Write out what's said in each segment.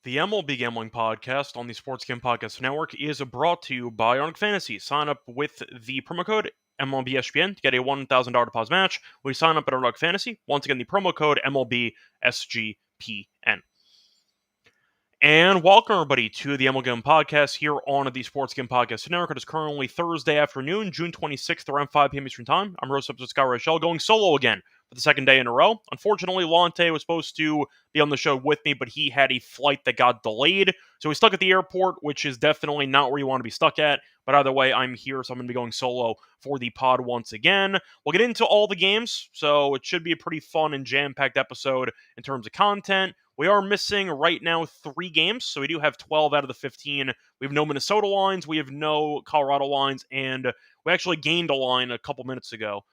The MLB Gambling Podcast on the Sports Gambling Podcast Network is brought to you by Arctic Fantasy. Sign up with the promo code MLB SGPN to get a $1,000 deposit match. We sign up at Arctic Fantasy. Once again, the promo code MLB SGPN. And welcome, everybody, to the MLB Gambling Podcast here on the Sports Gambling Podcast Network. It is currently Thursday afternoon, June 26th, around 5 p.m. Eastern Time. I'm host of Scott Reichel, going solo again for the second day in a row. Unfortunately, Lonte was supposed to be on the show with me, but he had a flight that got delayed. So he's stuck at the airport, which is definitely not where you want to be stuck at. But either way, I'm here, so I'm going to be going solo for the pod once again. We'll get into all the games, so it should be a pretty fun and jam-packed episode in terms of content. We are missing right now 3 games, so we do have 12 out of the 15. We have no Minnesota lines, we have no Colorado lines, and we actually gained a line a couple minutes ago.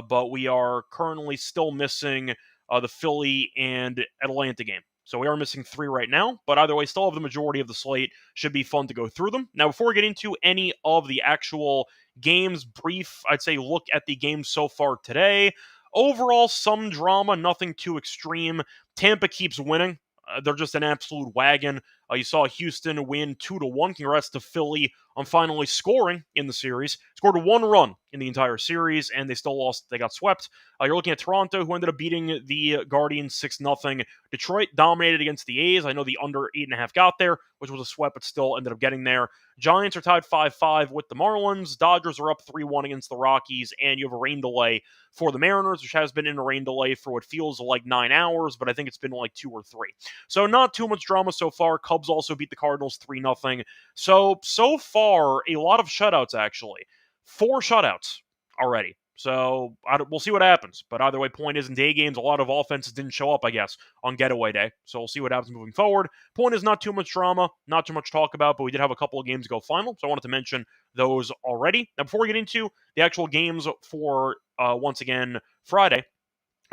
But we are currently still missing the Philly and Atlanta game. So we are missing 3 right now, but either way, still have the majority of the slate. Should be fun to go through them. Now, before we get into any of the actual games, brief, I'd say, look at the games so far today. Overall, some drama, nothing too extreme. Tampa keeps winning. They're just an absolute wagon. You saw Houston win 2-1. Congrats to Philly on finally scoring in the series. Scored 1 run in the entire series, and they still lost. They got swept. You're looking at Toronto, who ended up beating the Guardians 6-0. Detroit dominated against the A's. I know the under 8.5 got there, which was a sweat, but still ended up getting there. Giants are tied 5-5 with the Marlins. Dodgers are up 3-1 against the Rockies, and you have a rain delay for the Mariners, which has been in a rain delay for what feels like 9 hours, but I think it's been like 2 or 3. So not too much drama so far. Cubs also beat the Cardinals 3-0. So far, a lot of shutouts, actually. 4 shutouts already. So we'll see what happens. But either way, point is, in day games, a lot of offenses didn't show up, I guess, on getaway day. So we'll see what happens moving forward. Point is, not too much drama, not too much to talk about, but we did have a couple of games go final, so I wanted to mention those already. Now, before we get into the actual games for, once again, Friday,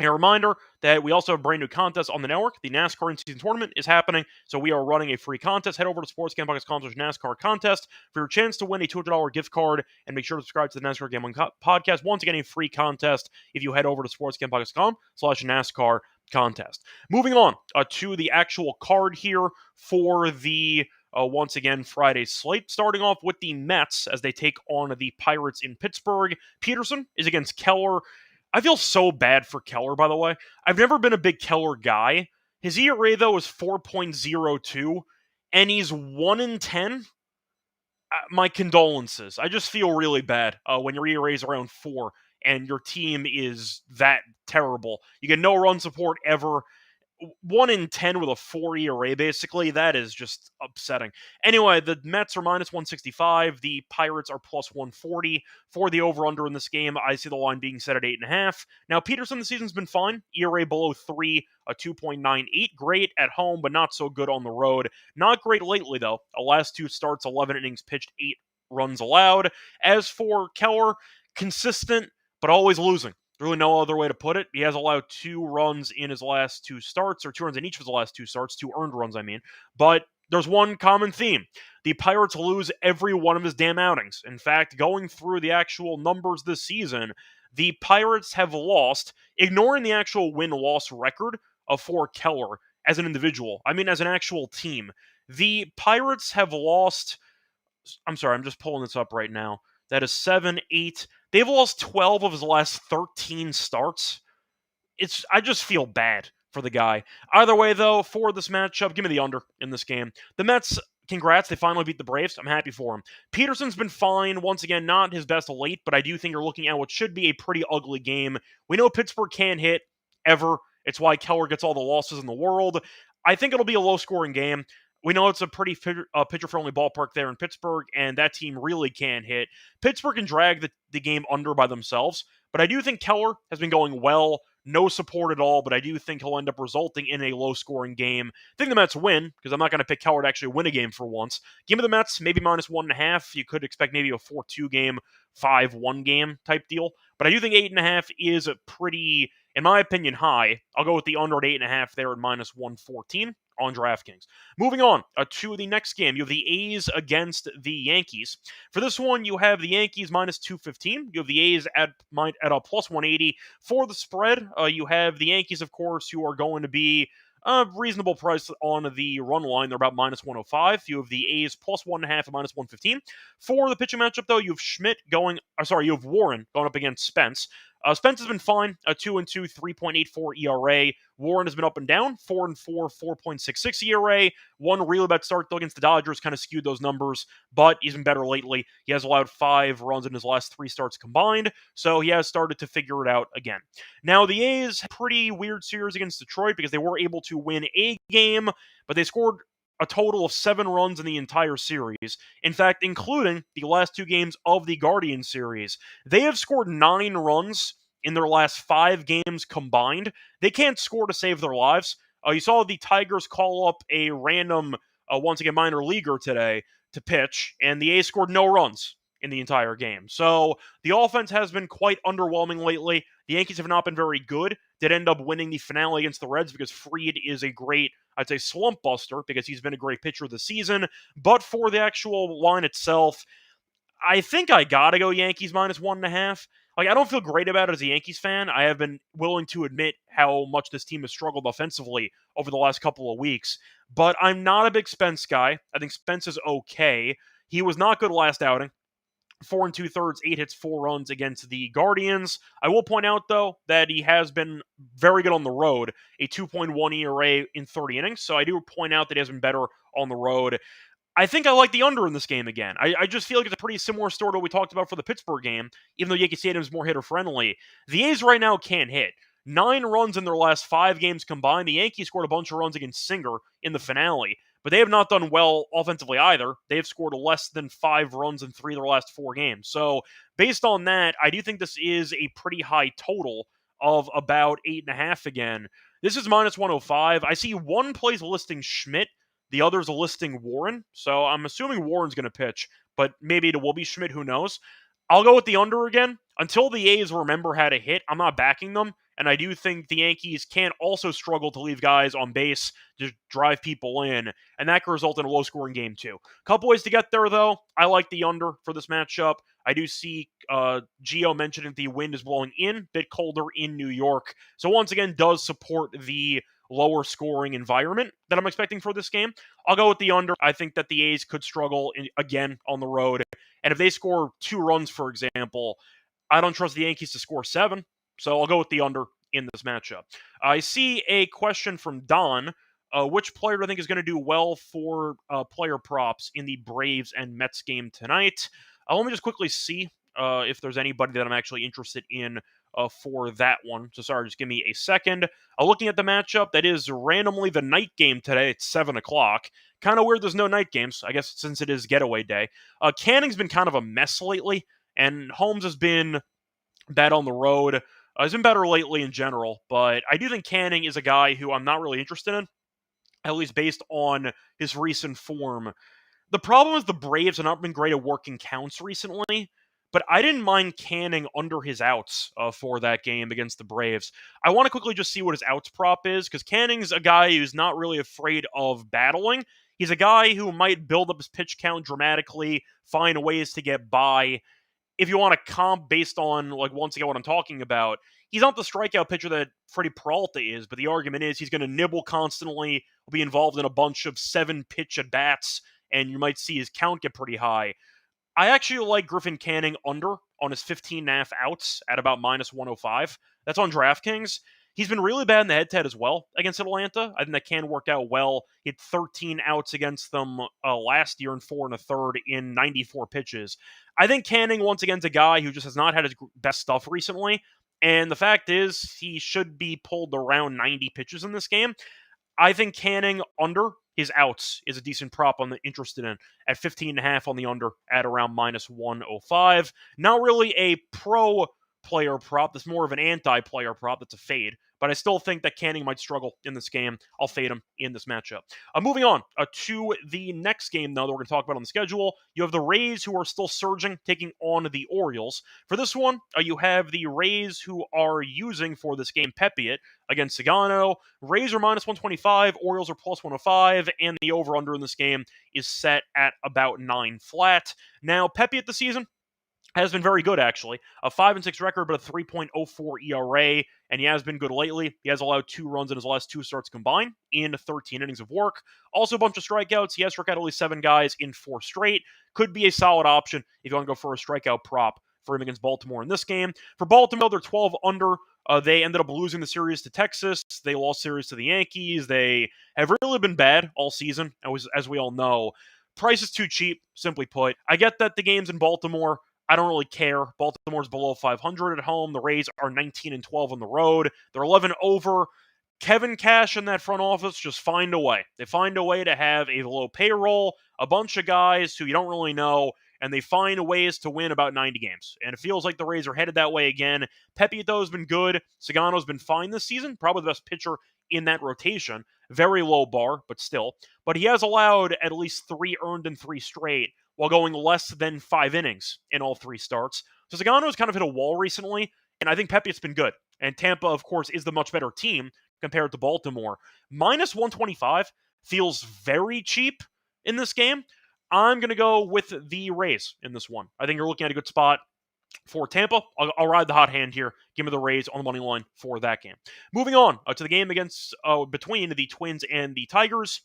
a reminder that we also have a brand new contest on the network. The NASCAR in-season tournament is happening, so we are running a free contest. Head over to sportsgamblingpodcast.com/NASCAR contest for your chance to win a $200 gift card, and make sure to subscribe to the NASCAR Gambling Podcast. Once again, a free contest if you head over to sportsgamblingpodcast.com/NASCAR contest. Moving on to the actual card here for the once again, Friday slate. Starting off with the Mets as they take on the Pirates in Pittsburgh. Peterson is against Keller. I feel so bad for Keller, by the way. I've never been a big Keller guy. His ERA, though, is 4.02, and he's 1-10. My condolences. I just feel really bad when your ERA is around 4 and your team is that terrible. You get no run support ever. 1-10 with a 4 ERA, basically. That is just upsetting. Anyway, the Mets are minus 165. The Pirates are plus 140 for the over-under in this game. I see the line being set at 8.5. Now, Peterson this season's been fine. ERA below 3, a 2.98. Great at home, but not so good on the road. Not great lately, though. Last 2 starts, 11 innings pitched, 8 runs allowed. As for Keller, consistent, but always losing. Really no other way to put it. He has allowed 2 runs in his last 2 starts, or 2 runs in each of his last 2 starts, 2 earned runs, I mean. But there's one common theme. The Pirates lose every one of his damn outings. In fact, going through the actual numbers this season, the Pirates have lost, ignoring the actual win-loss record for Keller as an individual. I mean, as an actual team. The Pirates have lost... I'm sorry, I'm just pulling this up right now. That is 7, 8... They've lost 12 of his last 13 starts. I just feel bad for the guy. Either way, though, for this matchup, give me the under in this game. The Mets, congrats, they finally beat the Braves. I'm happy for him. Peterson's been fine. Once again, not his best late, but I do think you're looking at what should be a pretty ugly game. We know Pittsburgh can't hit, ever. It's why Keller gets all the losses in the world. I think it'll be a low-scoring game. We know it's a pretty pitcher-friendly ballpark there in Pittsburgh, and that team really can hit. Pittsburgh can drag the game under by themselves, but I do think Keller has been going well. No support at all, but I do think he'll end up resulting in a low-scoring game. I think the Mets win, because I'm not going to pick Keller to actually win a game for once. Give me the Mets, maybe minus 1.5. You could expect maybe a 4-2 game, 5-1 game type deal. But I do think 8.5 is a pretty, in my opinion, high. I'll go with the under at 8.5 there at minus 114. On DraftKings. Moving on to the next game, you have the A's against the Yankees. For this one, you have the Yankees minus 215. You have the A's at a plus 180. For the spread, you have the Yankees, of course, who are going to be a reasonable price on the run line. They're about minus 105. You have the A's plus 1.5 and minus 115. For the pitching matchup, though, you have Warren going up against Spence. Spence has been fine, a 2-2, 3.84 ERA. Warren has been up and down, 4-4, 4.66 ERA. One really bad start, though, against the Dodgers kind of skewed those numbers, but he's been better lately. He has allowed 5 runs in his last 3 starts combined, so he has started to figure it out again. Now, the A's had a pretty weird series against Detroit because they were able to win a game, but they scored a total of 7 runs in the entire series. In fact, including the last 2 games of the Guardian series. They have scored 9 runs in their last 5 games combined. They can't score to save their lives. You saw the Tigers call up a random, once again, minor leaguer today to pitch, and the A's scored no runs in the entire game. So the offense has been quite underwhelming lately. The Yankees have not been very good. Did end up winning the finale against the Reds because Fried is a great, I'd say, slump buster because he's been a great pitcher this season. But for the actual line itself, I think I gotta go Yankees minus 1.5. I don't feel great about it as a Yankees fan. I have been willing to admit how much this team has struggled offensively over the last couple of weeks. But I'm not a big Spence guy. I think Spence is okay. He was not good last outing. 4 2/3, 8 hits, 4 runs against the Guardians. I will point out, though, that he has been very good on the road, a 2.1 ERA in 30 innings. So I do point out that he has been better on the road. I think I like the under in this game again. I just feel like it's a pretty similar story to what we talked about for the Pittsburgh game, even though Yankee Stadium is more hitter-friendly. The A's right now can't hit. 9 runs in their last 5 games combined. The Yankees scored a bunch of runs against Singer in the finale, but they have not done well offensively either. They have scored less than 5 runs in 3 of their last 4 games. So based on that, I do think this is a pretty high total of about 8.5 again. This is minus 105. I see one place listing Schmidt. The other's listing Warren, so I'm assuming Warren's going to pitch, but maybe it will be Schmidt, who knows. I'll go with the under again. Until the A's remember how to hit, I'm not backing them, and I do think the Yankees can also struggle to leave guys on base to drive people in, and that could result in a low-scoring game too. Couple ways to get there, though. I like the under for this matchup. I do see Gio mentioning the wind is blowing in, bit colder in New York, so once again does support the lower scoring environment that I'm expecting for this game. I'll go with the under. I think that the A's could struggle again on the road. And if they score 2 runs, for example, I don't trust the Yankees to score 7. So I'll go with the under in this matchup. I see a question from Don. Which player do I think is going to do well for player props in the Braves and Mets game tonight? Let me just quickly see if there's anybody that I'm actually interested in for that one. So sorry, just give me a second. Looking at the matchup, that is randomly the night game today. It's 7 o'clock. Kind of weird there's no night games, I guess, since it is getaway day. Canning's been kind of a mess lately, and Holmes has been bad on the road. He's been better lately in general, but I do think Canning is a guy who I'm not really interested in, at least based on his recent form. The problem is the Braves have not been great at working counts recently, but I didn't mind Canning under his outs for that game against the Braves. I want to quickly just see what his outs prop is, because Canning's a guy who's not really afraid of battling. He's a guy who might build up his pitch count dramatically, find ways to get by. If you want to comp based on, once again, what I'm talking about, he's not the strikeout pitcher that Freddie Peralta is, but the argument is he's going to nibble constantly, will be involved in a bunch of 7-pitch at-bats, and you might see his count get pretty high. I actually like Griffin Canning under on his 15.5 outs at about minus 105. That's on DraftKings. He's been really bad in the head-to-head as well against Atlanta. I think that can work out well. He had 13 outs against them last year in 4 1/3 in 94 pitches. I think Canning, once again, is a guy who just has not had his best stuff recently. And the fact is, he should be pulled around 90 pitches in this game. I think Canning under his outs is a decent prop I'm interested in at 15.5 on the under at around minus 105. Not really a pro player prop. That's more of an anti-player prop. That's a fade. But I still think that Canning might struggle in this game. I'll fade him in this matchup. Moving on to the next game, though, that we're going to talk about on the schedule. You have the Rays, who are still surging, taking on the Orioles. For this one, you have the Rays, who are using for this game Pepiot against Sagano. Rays are minus 125, Orioles are plus 105, and the over-under in this game is set at about 9 flat. Now, Pepiot this season, has been very good, actually. A 5-6 record, but a 3.04 ERA, and he has been good lately. He has allowed 2 runs in his last 2 starts combined in 13 innings of work. Also, a bunch of strikeouts. He has struck out at least 7 guys in 4 straight. Could be a solid option if you want to go for a strikeout prop for him against Baltimore in this game. For Baltimore, they're 12 under. They ended up losing the series to Texas. They lost series to the Yankees. They have really been bad all season, as we all know. Price is too cheap, simply put. I get that the game's in Baltimore. I don't really care. Baltimore's below 500 at home. The Rays are 19-12 on the road. They're 11 over. Kevin Cash and that front office just find a way. They find a way to have a low payroll, a bunch of guys who you don't really know, and they find ways to win about 90 games. And it feels like the Rays are headed that way again. Pepito has been good. Sagano's been fine this season. Probably the best pitcher in that rotation. Very low bar, but still. But he has allowed at least 3 earned in 3 straight while going less than 5 innings in all 3 starts. So Zagano's kind of hit a wall recently, and I think Pepe's been good. And Tampa, of course, is the much better team compared to Baltimore. Minus 125 feels very cheap in this game. I'm going to go with the Rays in this one. I think you're looking at a good spot for Tampa. I'll ride the hot hand here. Give me the Rays on the money line for that game. Moving on to the game between the Twins and the Tigers.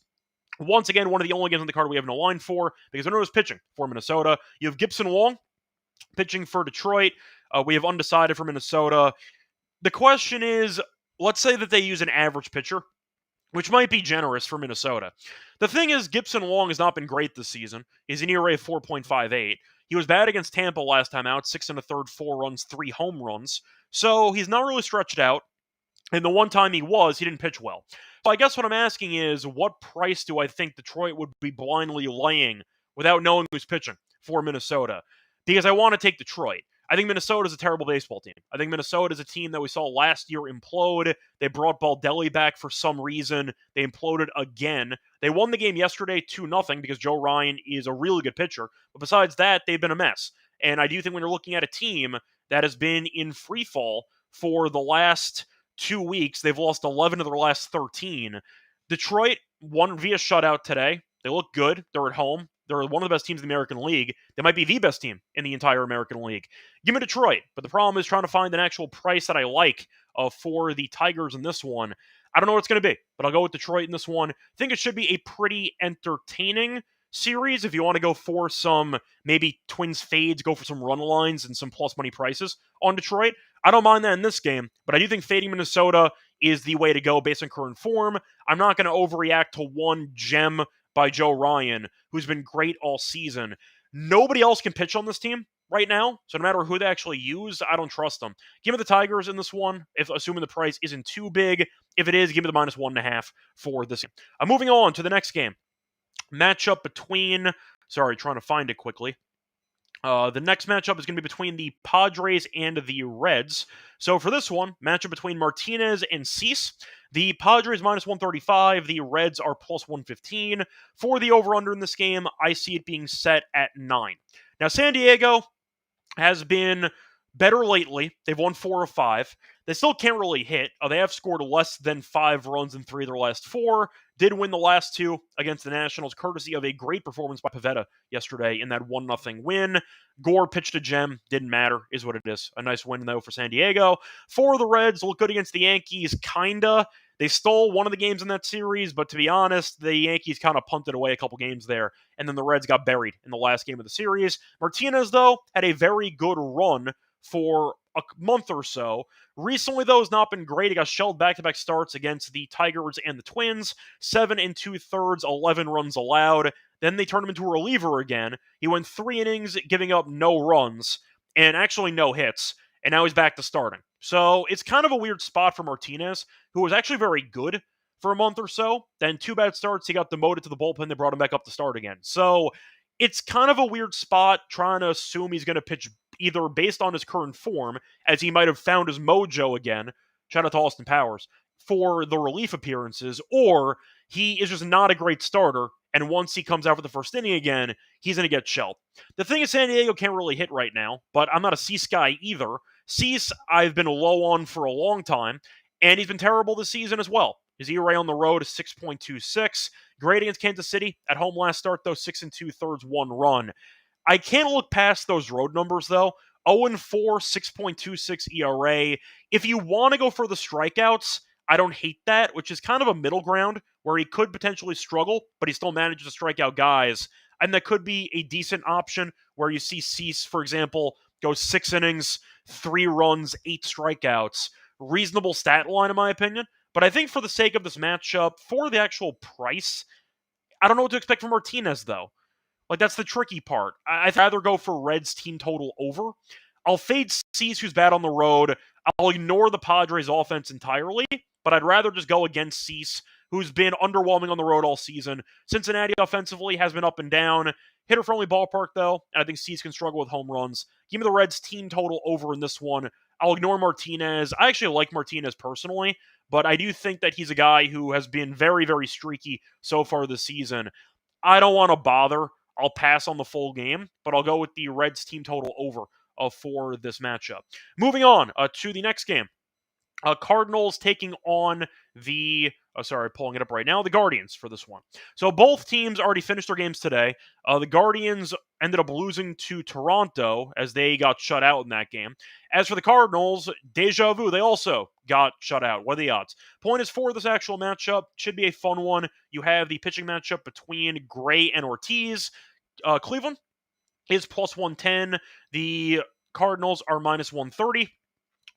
Once again, one of the only games on the card we have no line for, because no one was pitching for Minnesota. You have Gibson Wong pitching for Detroit. We have undecided for Minnesota. The question is, let's say that they use an average pitcher, which might be generous for Minnesota. The thing is, Gibson Wong has not been great this season. He's an ERA of 4.58. He was bad against Tampa last time out, 6 1/3, 4 runs, 3 home runs. So he's not really stretched out. And the one time he didn't pitch well. So I guess what I'm asking is, what price do I think Detroit would be blindly laying without knowing who's pitching for Minnesota? Because I want to take Detroit. I think Minnesota is a terrible baseball team. I think Minnesota is a team that we saw last year implode. They brought Baldelli back for some reason. They imploded again. They won the game yesterday 2-0 because Joe Ryan is a really good pitcher. But besides that, they've been a mess. And I do think when you're looking at a team that has been in free fall for the last 2 weeks, they've lost 11 of their last 13. Detroit won via shutout today. They look good. They're at home. They're one of the best teams in the American League. They might be the best team in the entire American League. Give me Detroit. But the problem is trying to find an actual price that I like for the Tigers in this one. I don't know what it's going to be, but I'll go with Detroit in this one. I think it should be a pretty entertaining series. If you want to go for some maybe Twins fades, go for some run lines and some plus money prices on Detroit. I don't mind that in this game, but I do think fading Minnesota is the way to go based on current form. I'm not going to overreact to one gem by Joe Ryan, who's been great all season. Nobody else can pitch on this team right now, so no matter who they actually use, I don't trust them. Give me the Tigers in this one, assuming the price isn't too big. If it is, give me the minus 1.5 for this game. Moving on to the next game. Matchup between... Sorry, trying to find it quickly. The next matchup is going to be between the Padres and the Reds. So for this one, matchup between Martinez and Cease. The Padres minus 135. The Reds are plus 115. For the over-under in this game, I see it being set at 9. Now, San Diego has been better lately. They've won 4 of 5. They still can't really hit. They have scored less than 5 runs in 3 of their last 4. Did win the last 2 against the Nationals, courtesy of a great performance by Pivetta yesterday in that 1-0 win. Gore pitched a gem. Didn't matter, is what it is. A nice win, though, for San Diego. For the Reds, look good against the Yankees, kinda. They stole one of the games in that series, but to be honest, the Yankees kind of punted away a couple games there, and then the Reds got buried in the last game of the series. Martinez, though, had a very good run for a month or so. Recently, though, has not been great. He got shelled back-to-back starts against the Tigers and the Twins. 7 2/3, 11 runs allowed. Then they turned him into a reliever again. He went 3 innings, giving up no runs, and actually no hits. And now he's back to starting. So it's kind of a weird spot for Martinez, who was actually very good for a month or so. Then 2 bad starts, he got demoted to the bullpen. They brought him back up to start again. So it's kind of a weird spot trying to assume he's going to pitch either based on his current form, as he might have found his mojo again, shout out to Austin Powers, for the relief appearances, or he is just not a great starter, and once he comes out for the first inning again, he's going to get shelled. The thing is, San Diego can't really hit right now, but I'm not a Cease guy either. Cease, I've been low on for a long time, and he's been terrible this season as well. His ERA on the road is 6.26. Great against Kansas City. At home last start, though, 6 2/3, 1 run. I can't look past those road numbers, though. 0-4, 6.26 ERA. If you want to go for the strikeouts, I don't hate that, which is kind of a middle ground where he could potentially struggle, but he still manages to strike out guys. And that could be a decent option where you see Cease, for example, go 6 innings, 3 runs, 8 strikeouts. Reasonable stat line, in my opinion. But I think for the sake of this matchup, for the actual price, I don't know what to expect from Martinez, though. Like, that's the tricky part. I'd rather go for Reds team total over. I'll fade Cease, who's bad on the road. I'll ignore the Padres offense entirely, but I'd rather just go against Cease, who's been underwhelming on the road all season. Cincinnati offensively has been up and down. Hitter-friendly ballpark, though, and I think Cease can struggle with home runs. Give me the Reds team total over in this one. I'll ignore Martinez. I actually like Martinez personally, but I do think that he's a guy who has been very, very streaky so far this season. I don't want to bother. I'll pass on the full game, but I'll go with the Reds team total over for this matchup. Moving on to the next game. Cardinals taking on the, pulling it up right now, the Guardians for this one. So both teams already finished their games today. The Guardians ended up losing to Toronto as they got shut out in that game. As for the Cardinals, deja vu, they also got shut out. What are the odds? Point is, for this actual matchup, should be a fun one. You have the pitching matchup between Gray and Ortiz. Cleveland is plus 110. The Cardinals are minus 130.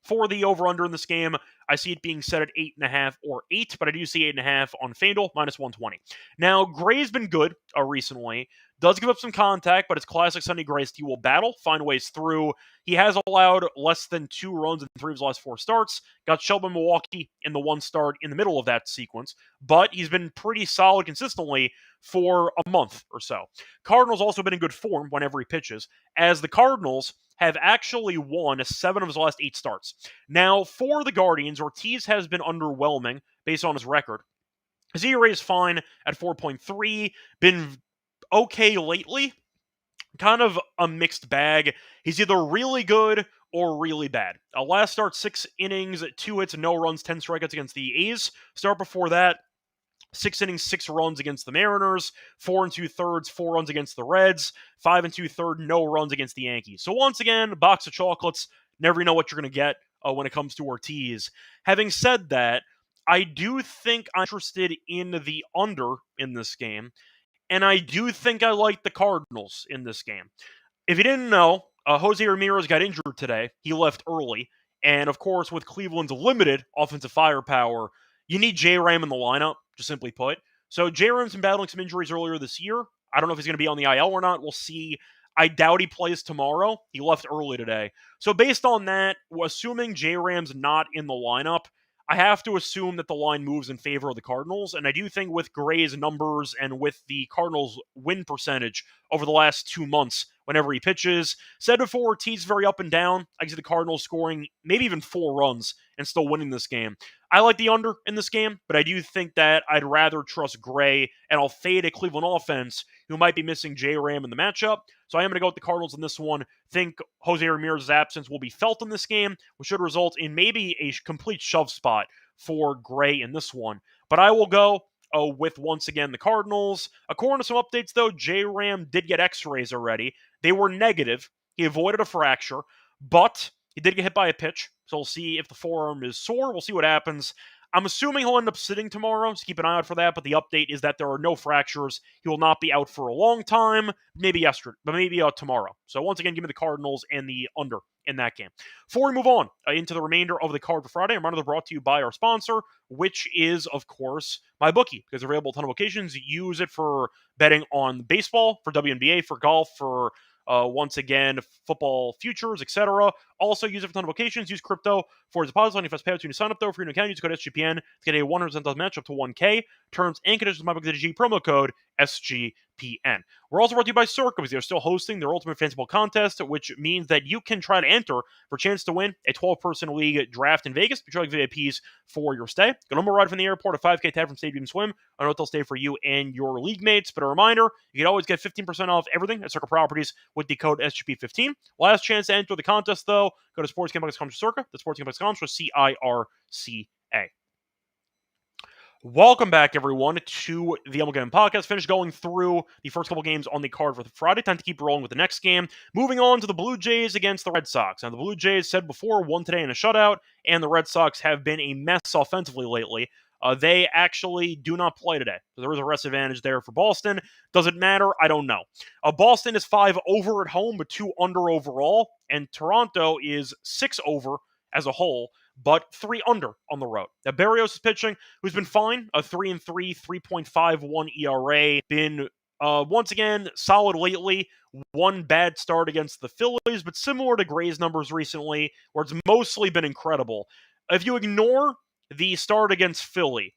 For the over-under in this game, I see it being set at 8.5 or 8, but I do see 8.5 on FanDuel, minus 120. Now, Gray's been good recently. Does give up some contact, but it's classic Sonny Gray. He will battle, find ways through. He has allowed less than 2 runs in 3 of his last 4 starts. Got shelled by Milwaukee in the 1 start in the middle of that sequence, but he's been pretty solid consistently for a month or so. Cardinals also been in good form whenever he pitches, as the Cardinals have actually won 7 of his last 8 starts. Now, for the Guardians, Ortiz has been underwhelming based on his record. His ERA is fine at 4.3, been okay lately, kind of a mixed bag. He's either really good or really bad. Last start, 6 innings, 2 hits, no runs, 10 strikeouts against the A's. Start before that, 6 innings, 6 runs against the Mariners, 4 2/3, 4 runs against the Reds, 5 2/3, no runs against the Yankees. So once again, a box of chocolates. Never know what you're going to get when it comes to Ortiz. Having said that, I do think I'm interested in the under in this game, and I do think I like the Cardinals in this game. If you didn't know, Jose Ramirez got injured today. He left early, and of course, with Cleveland's limited offensive firepower, you need J-Ram in the lineup, just simply put. So J-Ram's been battling some injuries earlier this year. I don't know if he's going to be on the IL or not. We'll see. I doubt he plays tomorrow. He left early today. So based on that, assuming J-Ram's not in the lineup, I have to assume that the line moves in favor of the Cardinals. And I do think with Gray's numbers and with the Cardinals' win percentage over the last 2 months, whenever he pitches, said before, Ortiz very up and down. I can see the Cardinals scoring maybe even 4 runs and still winning this game. I like the under in this game, but I do think that I'd rather trust Gray, and I'll fade a Cleveland offense who might be missing J-Ram in the matchup. So I am going to go with the Cardinals in this one. Think Jose Ramirez's absence will be felt in this game, which should result in maybe a complete shove spot for Gray in this one. But I will go with, once again, the Cardinals. According to some updates, though, J-Ram did get x-rays already. They were negative. He avoided a fracture, but he did get hit by a pitch, so we'll see if the forearm is sore. We'll see what happens. I'm assuming he'll end up sitting tomorrow, so keep an eye out for that, but the update is that there are no fractures. He will not be out for a long time, maybe yesterday, but maybe tomorrow. So once again, give me the Cardinals and the under in that game. Before we move on into the remainder of the card for Friday, I'm brought to you by our sponsor, which is, of course, MyBookie, because they're available at a ton of locations. Use it for betting on baseball, for WNBA, for golf, for once again, football futures, etc. Also, use it for a ton of locations. Use crypto for deposits on your first payout. When you sign up, though, for your new account, use code SGPN to get a 100% match up to 1K. Terms and conditions of MyBookie promo code SGPN. We're also brought to you by Circa, because they're still hosting their Ultimate Fantasy Ball contest, which means that you can try to enter for a chance to win a 12-person league draft in Vegas. Be VIPs for your stay. Get a normal ride from the airport, a 5K tab from Stadium Swim. I know what they'll stay for you and your league mates, but a reminder, you can always get 15% off everything at Circa Properties with the code SGP15. Last chance to enter the contest, though. Go to sportsgambling.com/Circa. The sportsgambling.com/CIRCA. Welcome back, everyone, to the MLB Gambling Podcast. Finished going through the first couple games on the card for Friday. Time to keep rolling with the next game. Moving on to the Blue Jays against the Red Sox. Now, the Blue Jays, said before, won today in a shutout, and the Red Sox have been a mess offensively lately. They actually do not play today. So there is a rest advantage there for Boston. Does it matter? I don't know. Boston is 5 over at home, but 2 under overall, and Toronto is 6 over as a whole, but 3 under on the road. Now, Berrios is pitching, who's been fine, a 3-3, 3.51 ERA, been once again solid lately. One bad start against the Phillies, but similar to Gray's numbers recently, where it's mostly been incredible. If you ignore the start against Philly,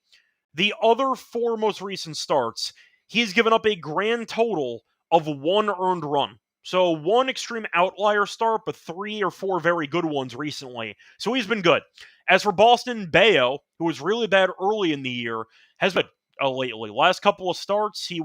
the other 4 most recent starts, he's given up a grand total of 1 earned run. So 1 extreme outlier start, but 3 or 4 very good ones recently. So he's been good. As for Boston, Bayo, who was really bad early in the year, has been lately. Last couple of starts, he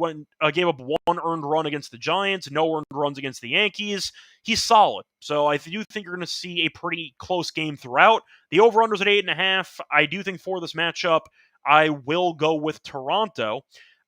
gave up 1 earned run against the Giants, no earned runs against the Yankees. He's solid. So I do think you're going to see a pretty close game throughout. The over-under's at 8.5. I do think for this matchup, I will go with Toronto.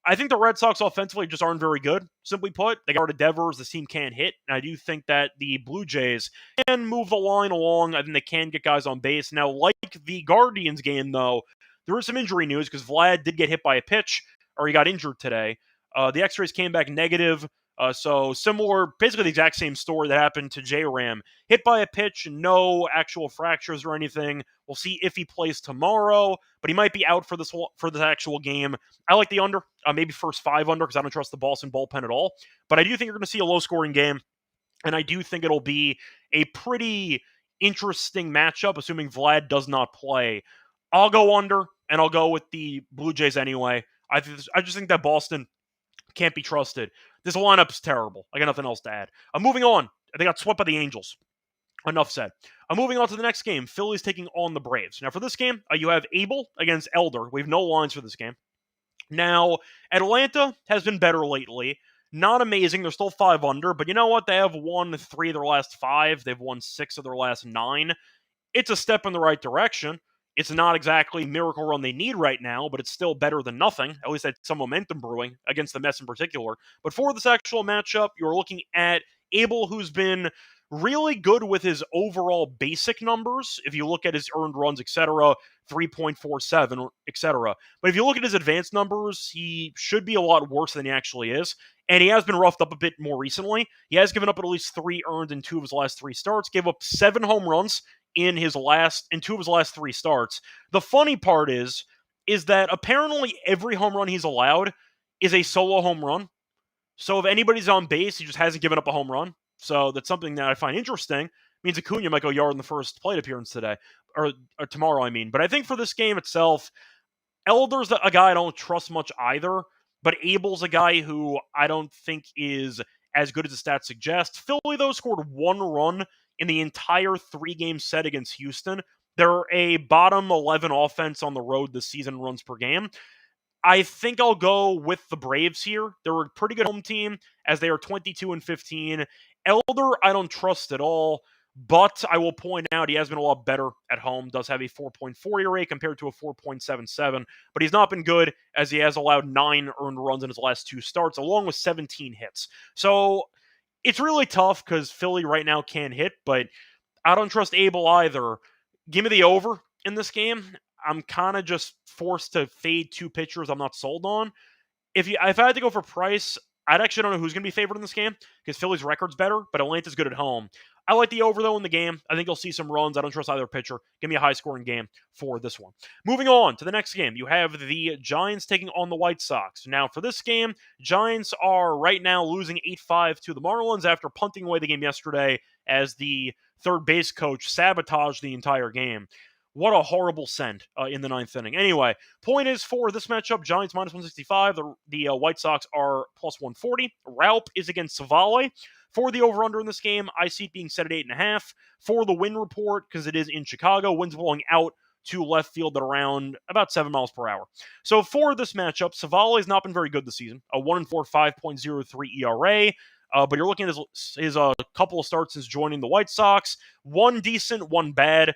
I think the Red Sox offensively just aren't very good, simply put. They got Devers, the team can't hit. And I do think that the Blue Jays can move the line along. I think they can get guys on base. Now, like the Guardians game, though, there is some injury news because Vlad did get hit by a pitch, or he got injured today. The x-rays came back negative. So similar, basically the exact same story that happened to J-Ram. Hit by a pitch, no actual fractures or anything. We'll see if he plays tomorrow, but he might be out for this actual game. I like the under, maybe first 5 under, because I don't trust the Boston bullpen at all. But I do think you're going to see a low-scoring game, and I do think it'll be a pretty interesting matchup, assuming Vlad does not play. I'll go under, and I'll go with the Blue Jays anyway. I just think that Boston can't be trusted. This lineup's terrible. I got nothing else to add. Moving on. They got swept by the Angels. Enough said. Moving on to the next game. Phillies taking on the Braves. Now, for this game, you have Abel against Elder. We have no lines for this game. Now, Atlanta has been better lately. Not amazing. They're still 5 under, but you know what? They have won 3 of their last 5. They've won 6 of their last 9. It's a step in the right direction. It's not exactly miracle run they need right now, but it's still better than nothing. At least that's some momentum brewing against the Mets in particular. But for this actual matchup, you're looking at Abel, who's been really good with his overall basic numbers. If you look at his earned runs, etc., 3.47, etc. But if you look at his advanced numbers, he should be a lot worse than he actually is. And he has been roughed up a bit more recently. He has given up at least 3 earned in 2 of his last 3 starts, gave up 7 home runs in 2 of his last 3 starts. The funny part is that apparently every home run he's allowed is a solo home run. So if anybody's on base, he just hasn't given up a home run. So that's something that I find interesting. It means Acuna might go yard in the first plate appearance today, or tomorrow, I mean. But I think for this game itself, Elder's a guy I don't trust much either, but Abel's a guy who I don't think is as good as the stats suggest. Philly, though, scored 1 run in the entire 3-game set against Houston. They're a bottom 11 offense on the road this season, runs per game. I think I'll go with the Braves here. They're a pretty good home team, as they are 22-15. Elder, I don't trust at all, but I will point out he has been a lot better at home. Does have a 4.4 ERA compared to a 4.77, but he's not been good, as he has allowed 9 earned runs in his last 2 starts, along with 17 hits. So it's really tough because Philly right now can hit, but I don't trust Abel either. Give me the over in this game. I'm kind of just forced to fade 2 pitchers I'm not sold on. If I had to go for price, I'd actually don't know who's going to be favored in this game because Philly's record's better, but Atlanta's good at home. I like the over, though, in the game. I think you'll see some runs. I don't trust either pitcher. Give me a high-scoring game for this one. Moving on to the next game, you have the Giants taking on the White Sox. Now, for this game, Giants are right now losing 8-5 to the Marlins after punting away the game yesterday as the third base coach sabotaged the entire game. What a horrible send in the 9th inning. Anyway, point is for this matchup, Giants minus 165. The White Sox are plus 140. Raup is against Savale. For the over-under in this game, I see it being set at 8.5. For the wind report, because it is in Chicago, winds blowing out to left field at around about 7 miles per hour. So for this matchup, Savale has not been very good this season. A 1-4, 5.03 ERA. But you're looking at his couple of starts since joining the White Sox. 1 decent, 1 bad.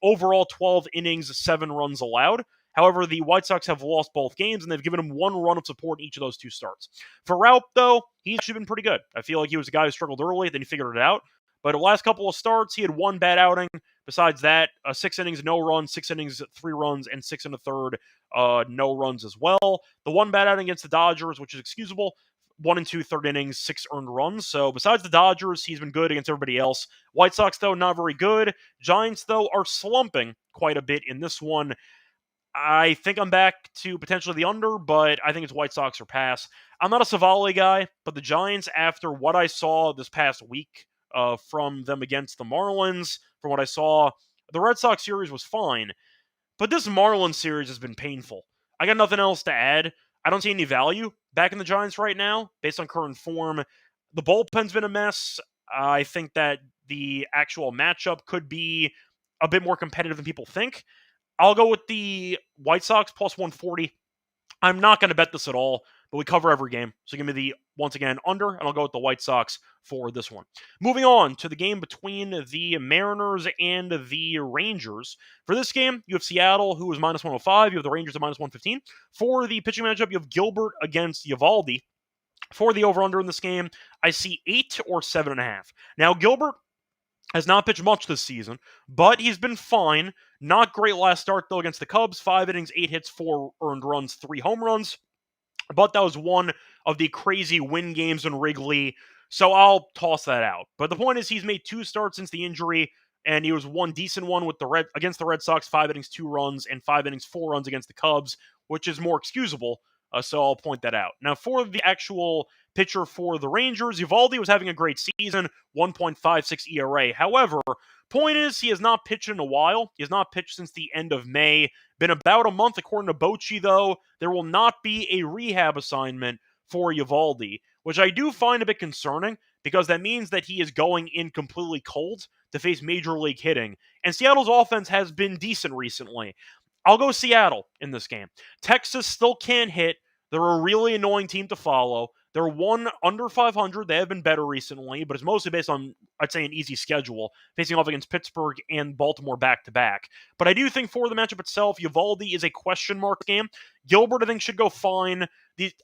Overall, 12 innings, 7 runs allowed. However, the White Sox have lost both games, and they've given him 1 run of support in each of those 2 starts. For Raup, though, he's actually been pretty good. I feel like he was a guy who struggled early, then he figured it out. But the last couple of starts, he had 1 bad outing. Besides that, 6 innings, no runs, 6 innings, 3 runs, and 6 1/3, no runs as well. The 1 bad outing against the Dodgers, which is excusable, 1 and 2/3 innings, 6 earned runs. So besides the Dodgers, he's been good against everybody else. White Sox, though, not very good. Giants, though, are slumping quite a bit in this one. I think I'm back to potentially the under, but I think it's White Sox or pass. I'm not a Savali guy, but the Giants, after what I saw this past week from them against the Marlins, from what I saw, the Red Sox series was fine, but this Marlins series has been painful. I got nothing else to add. I don't see any value back in the Giants right now, based on current form. The bullpen's been a mess. I think that the actual matchup could be a bit more competitive than people think. I'll go with the White Sox plus 140. I'm not going to bet this at all, but we cover every game. So give me the, once again, under, and I'll go with the White Sox for this one. Moving on to the game between the Mariners and the Rangers. For this game, you have Seattle, who is minus 105. You have the Rangers at minus 115. For the pitching matchup, you have Gilbert against Eovaldi. For the over-under in this game, I see 8 or 7.5. Now, Gilbert has not pitched much this season, but he's been fine. Not great last start, though, against the Cubs. 5 innings, 8 hits, 4 earned runs, 3 home runs. But that was one of the crazy win games in Wrigley, so I'll toss that out. But the point is, he's made 2 starts since the injury, and he was one decent one with against the Red Sox, 5 innings, 2 runs, and 5 innings, 4 runs against the Cubs, which is more excusable, so I'll point that out. Now, for the actual pitcher for the Rangers, Eovaldi was having a great season, 1.56 ERA. However, point is, he has not pitched in a while. He has not pitched since the end of May. Been about a month, according to Bochy, though. There will not be a rehab assignment for Eovaldi, which I do find a bit concerning, because that means that he is going in completely cold to face Major League hitting. And Seattle's offense has been decent recently. I'll go Seattle in this game. Texas still can't hit. They're a really annoying team to follow. They're 1 under 500. They have been better recently, but it's mostly based on, I'd say, an easy schedule, facing off against Pittsburgh and Baltimore back-to-back. But I do think for the matchup itself, Eovaldi is a question mark game. Gilbert, I think, should go fine.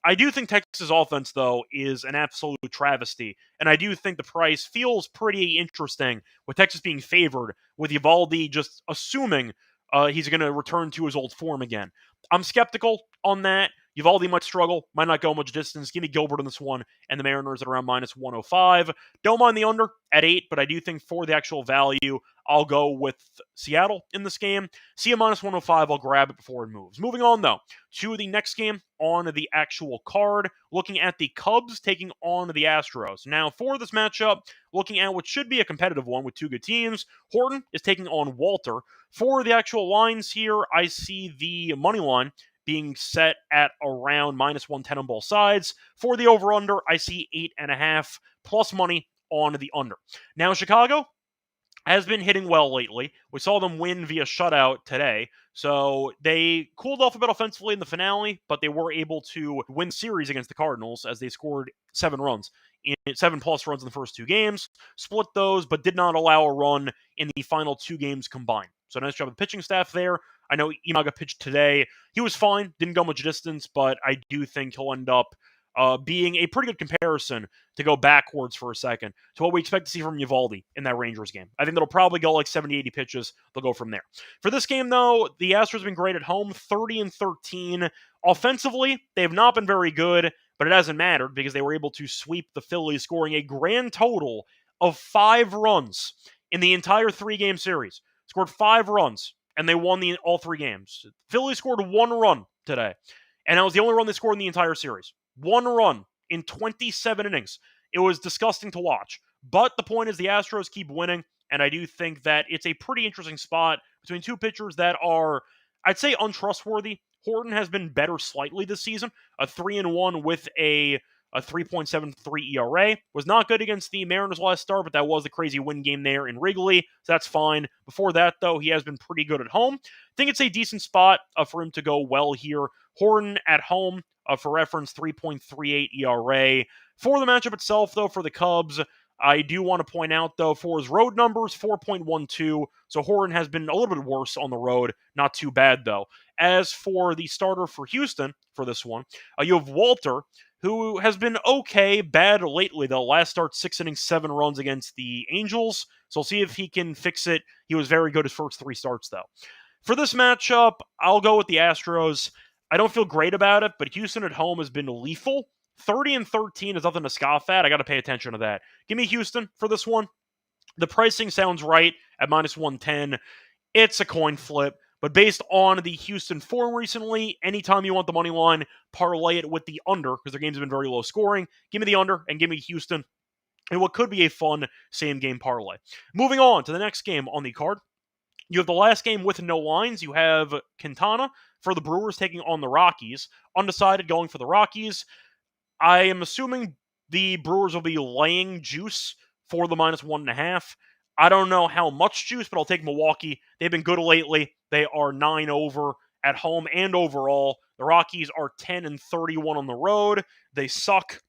I do think Texas' offense, though, is an absolute travesty, and I do think the price feels pretty interesting with Texas being favored, with Eovaldi just assuming he's going to return to his old form again. I'm skeptical on that. Eovaldi might struggle, might not go much distance. Give me Gilbert in this one, and the Mariners at around minus 105. Don't mind the under at 8, but I do think for the actual value, I'll go with Seattle in this game. See a minus 105, I'll grab it before it moves. Moving on, though, to the next game on the actual card, looking at the Cubs taking on the Astros. Now, for this matchup, looking at what should be a competitive one with 2 good teams, Horton is taking on Walter. For the actual lines here, I see the money line being set at around minus 110 on both sides. For the over-under, I see 8.5 plus money on the under. Now, Chicago has been hitting well lately. We saw them win via shutout today. So they cooled off a bit offensively in the finale, but they were able to win the series against the Cardinals as they scored 7 runs. 7+ runs in the first 2 games, split those, but did not allow a run in the final 2 games combined. So nice job of the pitching staff there. I know Imaga pitched today. He was fine, didn't go much distance, but I do think he'll end up being a pretty good comparison, to go backwards for a second, to what we expect to see from Eovaldi in that Rangers game. I think that'll probably go like 70, 80 pitches. They'll go from there. For this game, though, the Astros have been great at home, 30-13. Offensively, they have not been very good, but it hasn't mattered because they were able to sweep the Phillies, scoring a grand total of 5 runs in the entire 3-game series. Scored 5 runs, and they won all 3 games. Phillies scored 1 run today, and that was the only run they scored in the entire series. 1 run in 27 innings. It was disgusting to watch. But the point is, the Astros keep winning, and I do think that it's a pretty interesting spot between 2 pitchers that are, I'd say, untrustworthy. Horton has been better slightly this season, a 3-1 with a 3.73 ERA. Was not good against the Mariners last start, but that was the crazy win game there in Wrigley, so that's fine. Before that, though, he has been pretty good at home. I think it's a decent spot for him to go well here. Horton at home, for reference, 3.38 ERA. For the matchup itself, though, for the Cubs, I do want to point out, though, for his road numbers, 4.12. So Horton has been a little bit worse on the road. Not too bad, though. As for the starter for Houston for this one, you have Walter, who has been okay, bad lately, though. Last start, 6 innings, 7 runs against the Angels. So we'll see if he can fix it. He was very good his first 3 starts, though. For this matchup, I'll go with the Astros. I don't feel great about it, but Houston at home has been lethal. 30-13 is nothing to scoff at. I got to pay attention to that. Give me Houston for this one. The pricing sounds right at minus 110. It's a coin flip, but based on the Houston form recently, anytime you want the money line, parlay it with the under because their games have been very low scoring. Give me the under and give me Houston in what could be a fun same game parlay. Moving on to the next game on the card. You have the last game with no lines. You have Quintana for the Brewers taking on the Rockies. Undecided going for the Rockies. I am assuming the Brewers will be laying juice for the minus 1.5. I don't know how much juice, but I'll take Milwaukee. They've been good lately. They are 9 over at home and overall. The Rockies are 10-31 on the road. They suck.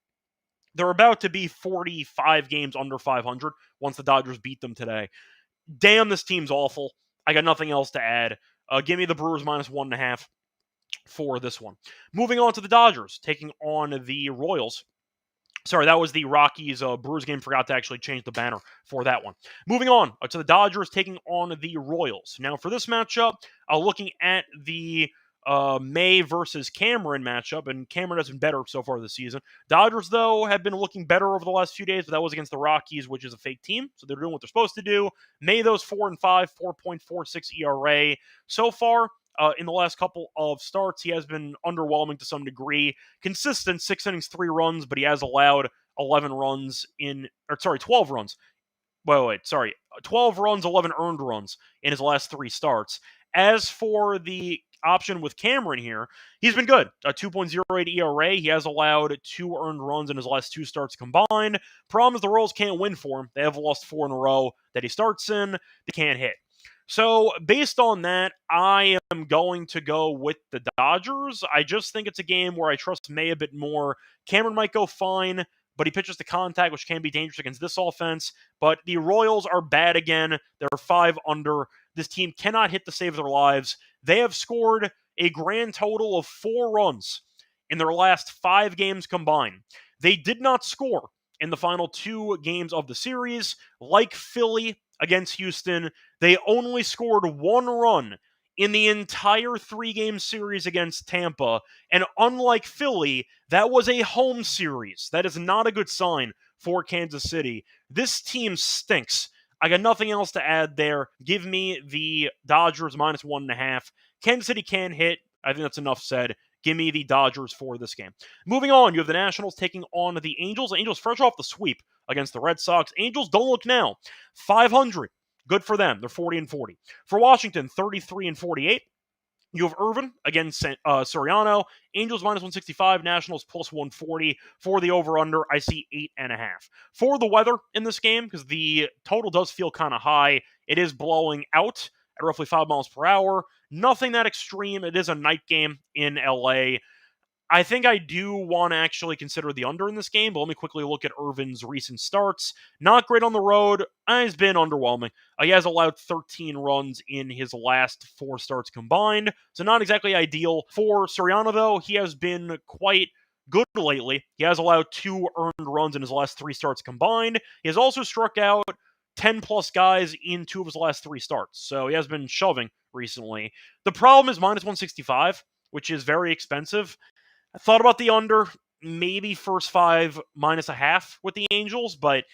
They're about to be 45 games under 500 once the Dodgers beat them today. Damn, this team's awful. I got nothing else to add. Give me the Brewers minus 1.5 for this one. Moving on to the Dodgers, taking on the Royals. Sorry, that was the Rockies Brewers game. Forgot to actually change the banner for that one. Moving on to the Dodgers taking on the Royals. Now, for this matchup, looking at the May versus Cameron matchup, and Cameron has been better so far this season. Dodgers, though, have been looking better over the last few days, but that was against the Rockies, which is a fake team, so they're doing what they're supposed to do. May, those 4-5, 4.46 ERA. So far, in the last couple of starts, he has been underwhelming to some degree. Consistent, 6 innings, 3 runs, but he has allowed 12 runs. 12 runs, 11 earned runs in his last 3 starts. As for the option with Cameron here, he's been good. A 2.08 ERA. He has allowed 2 earned runs in his last 2 starts combined. Problem is the Royals can't win for him. They have lost 4 in a row that he starts in. They can't hit. So, based on that, I am going to go with the Dodgers. I just think it's a game where I trust May a bit more. Cameron might go fine, but he pitches to contact, which can be dangerous against this offense. But the Royals are bad again. They're 5 under. This team cannot hit to save their lives. They have scored a grand total of 4 runs in their last 5 games combined. They did not score in the final 2 games of the series. Like Philly against Houston, they only scored 1 run in the entire 3-game series against Tampa. And unlike Philly, that was a home series. That is not a good sign for Kansas City. This team stinks. I got nothing else to add there. Give me the Dodgers minus 1.5. Kansas City can hit. I think that's enough said. Give me the Dodgers for this game. Moving on, you have the Nationals taking on the Angels. Angels fresh off the sweep against the Red Sox. Angels don't look now. 500. Good for them. They're 40-40. For Washington, 33-48. You have Irvin against Soriano. Angels minus 165. Nationals plus 140. For the over-under, I see 8.5. For the weather in this game, because the total does feel kind of high, it is blowing out at roughly 5 miles per hour. Nothing that extreme. It is a night game in LA. I think I do want to actually consider the under in this game, but let me quickly look at Irvin's recent starts. Not great on the road. He's been underwhelming. He has allowed 13 runs in his last 4 starts combined, so not exactly ideal. For Soriano, though, he has been quite good lately. He has allowed 2 earned runs in his last 3 starts combined. He has also struck out 10-plus guys in 2 of his last 3 starts, so he has been shoving recently. The problem is minus 165, which is very expensive. I thought about the under, maybe first 5 minus a half with the Angels, but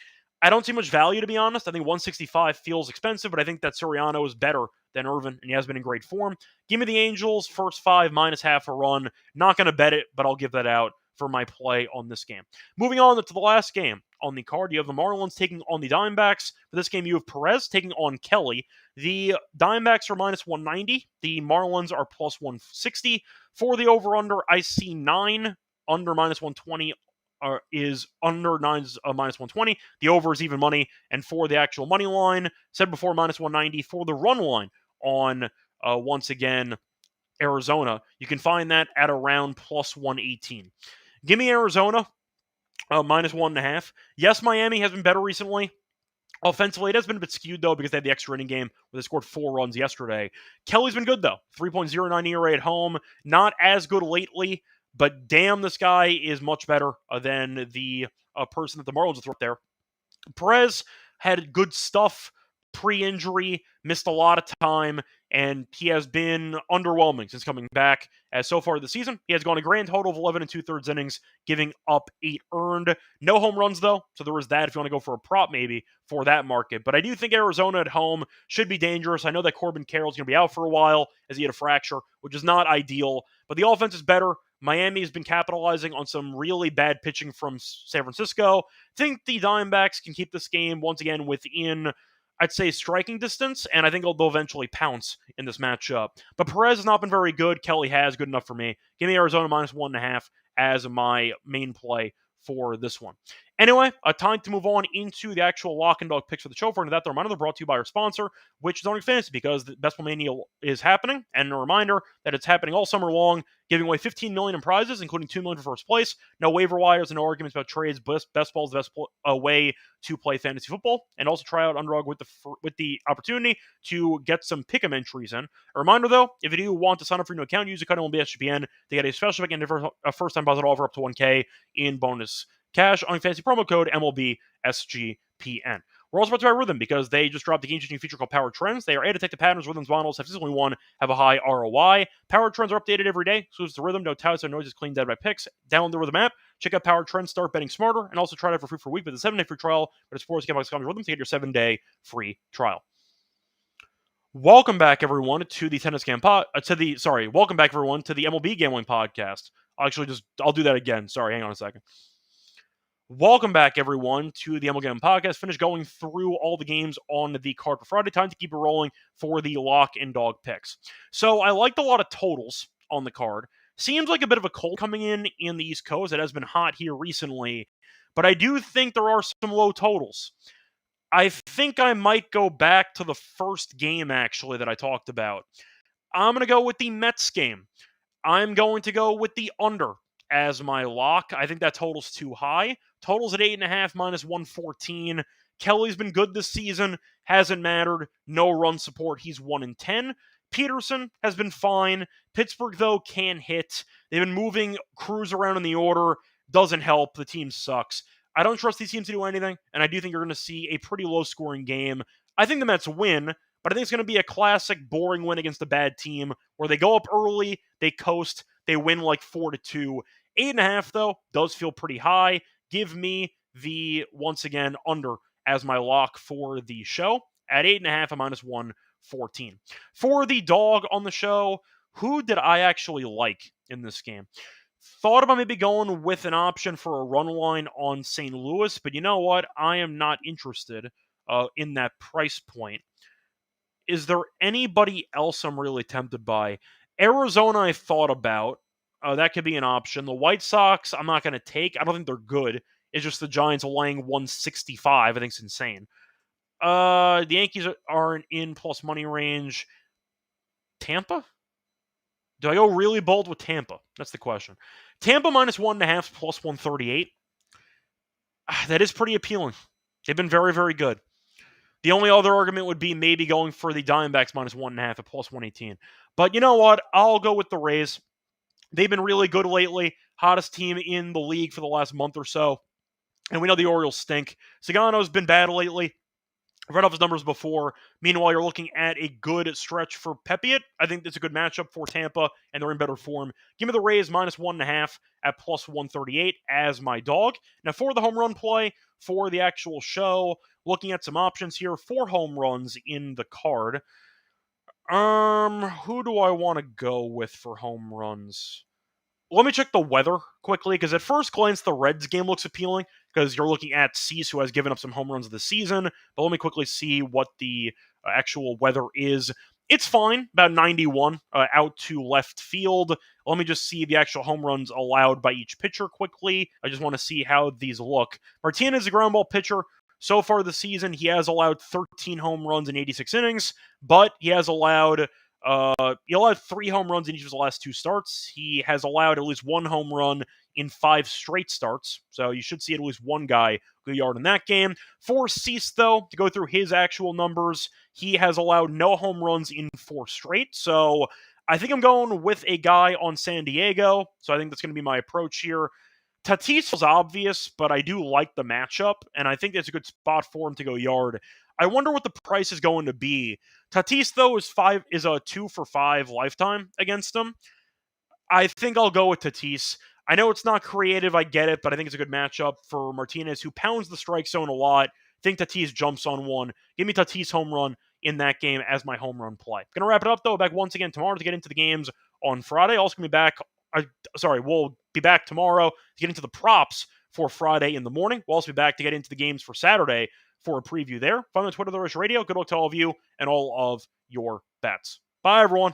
I don't see much value, to be honest. I think 165 feels expensive, but I think that Soriano is better than Irvin, and he has been in great form. Give me the Angels, first 5 minus half a run. Not going to bet it, but I'll give that out for my play on this game. Moving on to the last game on the card, you have the Marlins taking on the Diamondbacks. For this game, you have Perez taking on Kelly. The Diamondbacks are minus 190. The Marlins are plus 160. For the over-under, I see 9. Under minus 120 is under 9's minus 120. The over is even money. And for the actual money line, said before, minus 190. For the run line on, once again, Arizona, you can find that at around plus 118. Give me Arizona minus 1.5. Yes, Miami has been better recently. Offensively, it has been a bit skewed, though, because they had the extra inning game where they scored 4 runs yesterday. Kelly's been good, though. 3.09 ERA at home. Not as good lately, but damn, this guy is much better than the person that the Marlins have thrown up there. Perez had good stuff pre-injury, missed a lot of time, and he has been underwhelming since coming back. As so far this season, he has gone a grand total of 11 2/3 innings, giving up 8 earned. No home runs, though, so there was that if you want to go for a prop maybe for that market. But I do think Arizona at home should be dangerous. I know that Corbin Carroll's going to be out for a while as he had a fracture, which is not ideal, but the offense is better. Miami has been capitalizing on some really bad pitching from San Francisco. I think the Diamondbacks can keep this game once again within, I'd say, striking distance, and I think they'll eventually pounce in this matchup. But Perez has not been very good. Kelly has. Good enough for me. Give me Arizona minus 1.5 as my main play for this one. Anyway, time to move on into the actual lock and dog picks for the show. For that, the reminder, they're brought to you by our sponsor, which is Owning Fantasy, because the Best Ball Mania is happening, and a reminder that it's happening all summer long, giving away $15 million in prizes, including $2 million for first place. No waiver wires and no arguments about trades. Best Ball is the best way to play fantasy football, and also try out Underdog with the opportunity to get some pick'em entries in. A reminder, though, if you do want to sign up for a new account, use the code MLB SGPN to get a special and a first-time deposit offer up to $1K in bonus cash on fantasy promo code MLB SGPN. We're also brought to you by Rhythm, because they just dropped a game-changing feature called Power Trends. They are a detective patterns. Rhythm's models have consistently have a high ROI. Power Trends are updated every day. Exclusive to Rhythm. No touts or noises. Clean dead by picks. Download the Rhythm app. Check out Power Trends. Start betting smarter. And also try it out for free for a week with a 7-day free trial. But it's sportsgambling.com Rhythm to get your 7-day free trial. Welcome back, everyone, to the welcome back, everyone, to the MLB Gambling Podcast. I'll do that again. Sorry, hang on a second. Welcome back, everyone, to the MLB Gambling Podcast. Finished going through all the games on the card for Friday. Time to keep it rolling for the lock and dog picks. So I liked a lot of totals on the card. Seems like a bit of a cold coming in the East Coast. It has been hot here recently, but I do think there are some low totals. I think I might go back to the first game, actually, that I talked about. I'm going to go with the Mets game. I'm going to go with the under as my lock. I think that total's too high. Total's at 8.5 minus 114. Kelly's been good this season. Hasn't mattered. No run support. He's 1-10. Peterson has been fine. Pittsburgh, though, can hit. They've been moving Cruz around in the order. Doesn't help. The team sucks. I don't trust these teams to do anything, and I do think you're going to see a pretty low-scoring game. I think the Mets win, but I think it's going to be a classic boring win against a bad team where they go up early, they coast, they win like 4-2. 8.5, though, does feel pretty high. Give me the, once again, under as my lock for the show at 8.5 and minus 114. For the dog on the show, who did I actually like in this game? Thought about maybe going with an option for a run line on St. Louis, but you know what? I am not interested in that price point. Is there anybody else I'm really tempted by? Arizona, I thought about. That could be an option. The White Sox, I'm not going to take. I don't think they're good. It's just the Giants are laying 165. I think it's insane. The Yankees aren't in plus money range. Tampa? Do I go really bold with Tampa? That's the question. Tampa minus 1.5 plus 138. That is pretty appealing. They've been very, very good. The only other argument would be maybe going for the Diamondbacks minus 1.5 at plus 118. But you know what? I'll go with the Rays. They've been really good lately. Hottest team in the league for the last month or so. And we know the Orioles stink. Sagano's been bad lately. I've read off his numbers before. Meanwhile, you're looking at a good stretch for Pepiot. I think it's a good matchup for Tampa, and they're in better form. Give me the Rays minus 1.5 at plus 138 as my dog. Now, for the home run play, for the actual show, looking at some options here. 4 home runs in the card. Who do I want to go with for home runs? Let me check the weather quickly, because at first glance, the Reds game looks appealing, because you're looking at Cease, who has given up some home runs this season. But let me quickly see what the actual weather is. It's fine, about 91 out to left field. Let me just see the actual home runs allowed by each pitcher quickly. I just want to see how these look. Martinez is a ground ball pitcher. So far this season, he has allowed 13 home runs in 86 innings, but he has allowed 3 home runs in each of his last 2 starts. He has allowed at least 1 home run in 5 straight starts. So you should see at least one guy go yard in that game. For Cease, though, to go through his actual numbers, he has allowed no home runs in 4 straight. So I think I'm going with a guy on San Diego. So I think that's going to be my approach here. Tatis is obvious, but I do like the matchup, and I think it's a good spot for him to go yard. I wonder what the price is going to be. Tatis, though, is a 2 for 5 lifetime against him. I think I'll go with Tatis. I know it's not creative, I get it, but I think it's a good matchup for Martinez, who pounds the strike zone a lot. I think Tatis jumps on one. Give me Tatis home run in that game as my home run play. Going to wrap it up, though. Back once again tomorrow to get into the games on Friday. Also going to be back. We'll be back tomorrow to get into the props for Friday in the morning. We'll also be back to get into the games for Saturday for a preview there. Find me on Twitter, The Rush Radio. Good luck to all of you and all of your bets. Bye, everyone.